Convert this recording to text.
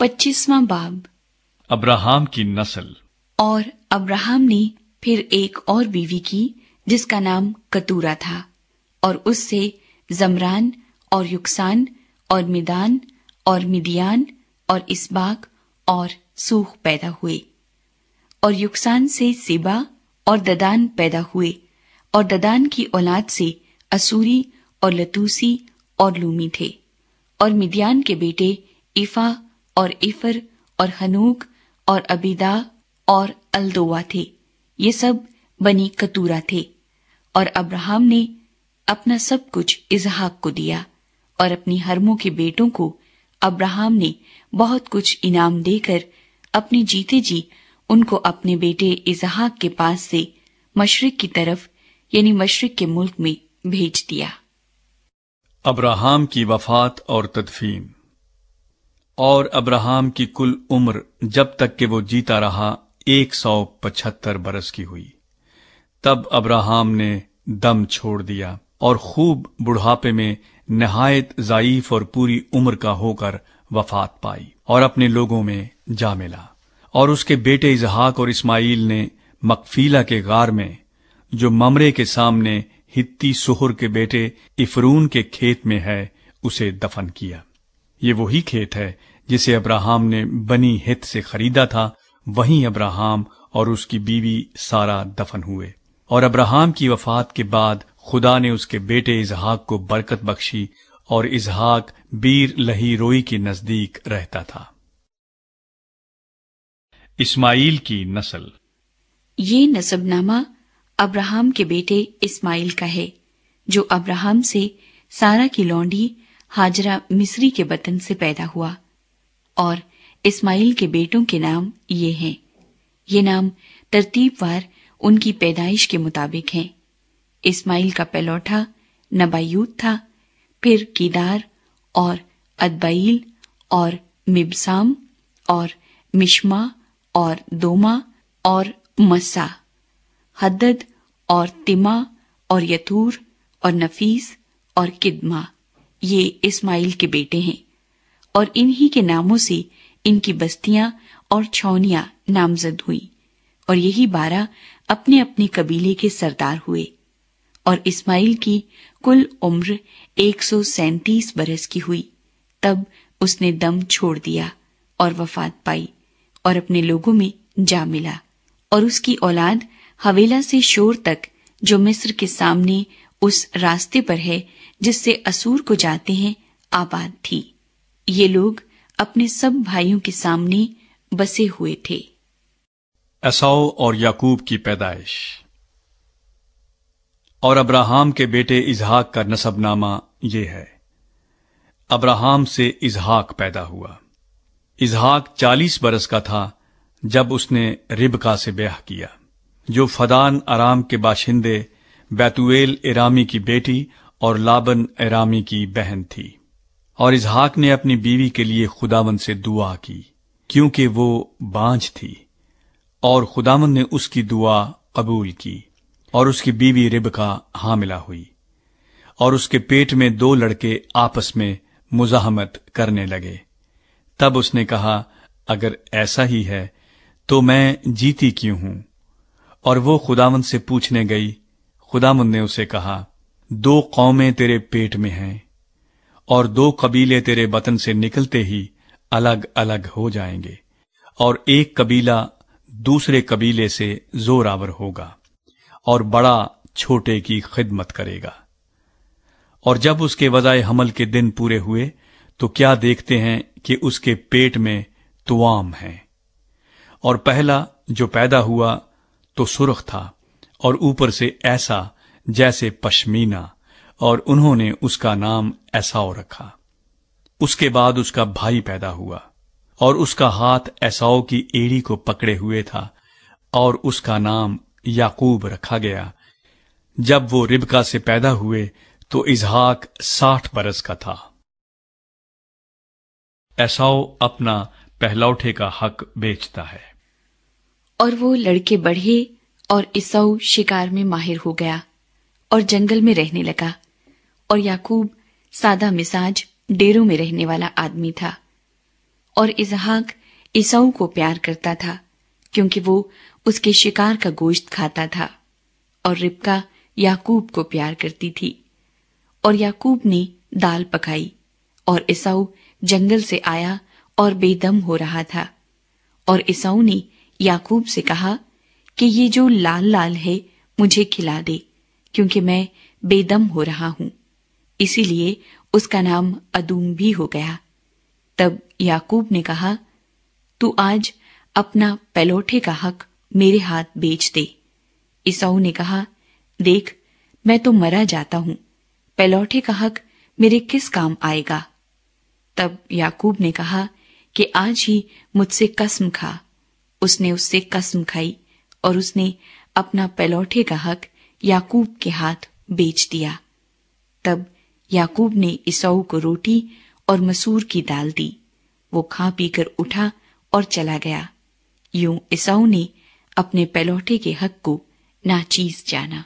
25वां बाब। अब्राहम की नस्ल। और अब्राहम ने फिर एक और बीवी की जिसका नाम कतूरा था, और उससे जमरान और युक्सान और मिदान और मिदियान और इसबाक और सूख पैदा हुए। और युक्सान से सिबा और ददान पैदा हुए, और ददान की औलाद से असूरी और लतूसी और लूमी थे। और मिदियान के बेटे इफा और इफर और हनूक और अबीदा और अल्दोआ थे। ये सब बनी कतूरा थे। और अब्राहम ने अपना सब कुछ इसहाक को दिया, और अपनी हरमों के बेटों को अब्राहम ने बहुत कुछ इनाम देकर अपने जीते जी उनको अपने बेटे इसहाक के पास से मशरिक की तरफ यानी मशरिक के मुल्क में भेज दिया। अब्राहम की वफात और तदफीन। और अब्राहम की कुल उम्र जब तक कि वो जीता रहा 175 बरस की हुई। तब अब्राहम ने दम छोड़ दिया और खूब बुढ़ापे में नहायत ज़ाइफ और पूरी उम्र का होकर वफात पाई और अपने लोगों में जा मिला। और उसके बेटे इसहाक और इस्माइल ने मकफीला के गार में, जो ममरे के सामने हित्ती सुहर के बेटे इफरून के खेत में है, उसे दफन किया। ये वही खेत है जिसे अब्राहम ने बनी हित से खरीदा था। वहीं अब्राहम और उसकी बीवी सारा दफन हुए। और अब्राहम की वफात के बाद खुदा ने उसके बेटे इसहाक को बरकत बख्शी, और इसहाक बीर लही रोई के नजदीक रहता था। इस्माइल की नस्ल। ये नसबनामा अब्राहम के बेटे इस्माइल का है, जो अब्राहम से सारा की लौंडी हाजरा मिस्री के बतन से पैदा हुआ। और इस्माइल के बेटों के नाम ये हैं। ये नाम तरतीबवार उनकी पैदाइश के मुताबिक हैं। इस्माइल का पहलौठा नबायूत था, फिर कीदार और अदबाइल और मिबसाम और मिश्मा और दोमा और मस्सा, हद्दद और तिमा और यतूर और नफीस और किदमा। ये इस्माइल के बेटे हैं। और इन्हीं के नामों से इनकी बस्तियां और छौनियां नामजद हुई। और यही 12 अपने अपने कबीले के सरदार हुए। और इस्माइल की कुल उम्र 137 बरस की हुई। तब उसने दम छोड़ दिया और वफात पाई और अपने लोगों में जा मिला। और उसकी औलाद हवेला से शोर तक, जो मिस्र के सामने उस रास्ते पर है जिससे असूर को जाते हैं, आबाद थी। ये लोग अपने सब भाइयों के सामने बसे हुए थे। एसाव और याकूब की पैदाइश। और अब्राहम के बेटे इसहाक का नसबनामा ये है। अब्राहम से इसहाक पैदा हुआ। इसहाक 40 बरस का था जब उसने रिबका से ब्याह किया, जो फदान अराम के बाशिंदे बैतुएल इरामी की बेटी और लाबन इरामी की बहन थी। और इसहाक ने अपनी बीवी के लिए खुदावंद से दुआ की, क्योंकि वो बांझ थी। और खुदावंद ने उसकी दुआ कबूल की, और उसकी बीवी रिबका हामिला हुई। और उसके पेट में 2 लड़के आपस में मुजाहमत करने लगे। तब उसने कहा, अगर ऐसा ही है तो मैं जीती क्यों हूं? और वो खुदावंद से पूछने गई। खुदावंद ने उसे कहा, 2 कौमें तेरे पेट में हैं, और 2 कबीले तेरे बतन से निकलते ही अलग अलग हो जाएंगे, और एक कबीला दूसरे कबीले से जोरावर होगा, और बड़ा छोटे की खिदमत करेगा। और जब उसके वज़ाए हमल के दिन पूरे हुए, तो क्या देखते हैं कि उसके पेट में तुआम है। और पहला जो पैदा हुआ तो सुर्ख था, और ऊपर से ऐसा जैसे पश्मीना, और उन्होंने उसका नाम एसाव रखा। उसके बाद उसका भाई पैदा हुआ, और उसका हाथ एसाव की एड़ी को पकड़े हुए था, और उसका नाम याकूब रखा गया। जब वो रिबका से पैदा हुए तो इसहाक 60 बरस का था। एसाव अपना पहलौठे का हक बेचता है। और वो लड़के बढ़े, और इसौ शिकार में माहिर हो गया और जंगल में रहने लगा। और याकूब सादा मिजाज डेरों में रहने वाला आदमी था। اور اسحاق عیساؤ کو پیار کرتا تھا کیونکہ وہ اس کے شکار کا گوشت کھاتا تھا، اور ربکا یعقوب کو پیار کرتی تھی۔ اور یعقوب نے دال پکائی، اور عیساؤ جنگل سے آیا اور بے دم ہو رہا تھا، اور عیساؤ نے یعقوب سے کہا کہ یہ جو لال لال ہے مجھے کھلا دے، کیونکہ میں بے دم ہو رہا ہوں۔ اسی لیے اس کا نام ادوم بھی ہو گیا۔ تب یعقوب نے کہا، تو آج اپنا پہلوٹے کا حق میرے ہاتھ بیچ دے۔ عیساؤ نے کہا، دیکھ، میں تو مرا جاتا ہوں، پہلوٹے کا حق میرے کس کام آئے گا؟ تب یعقوب نے کہا کہ آج ہی مجھ سے قسم کھا۔ اس نے اس سے قسم کھائی، اور اس نے اپنا پہلوٹے کا حق یعقوب کے ہاتھ بیچ دیا۔ تب یعقوب نے عیساؤ کو روٹی اور مسور کی دال دی، وہ کھا پی کر اٹھا اور چلا گیا۔ یوں عیساؤ نے اپنے پہلوٹے کے حق کو ناچیز جانا۔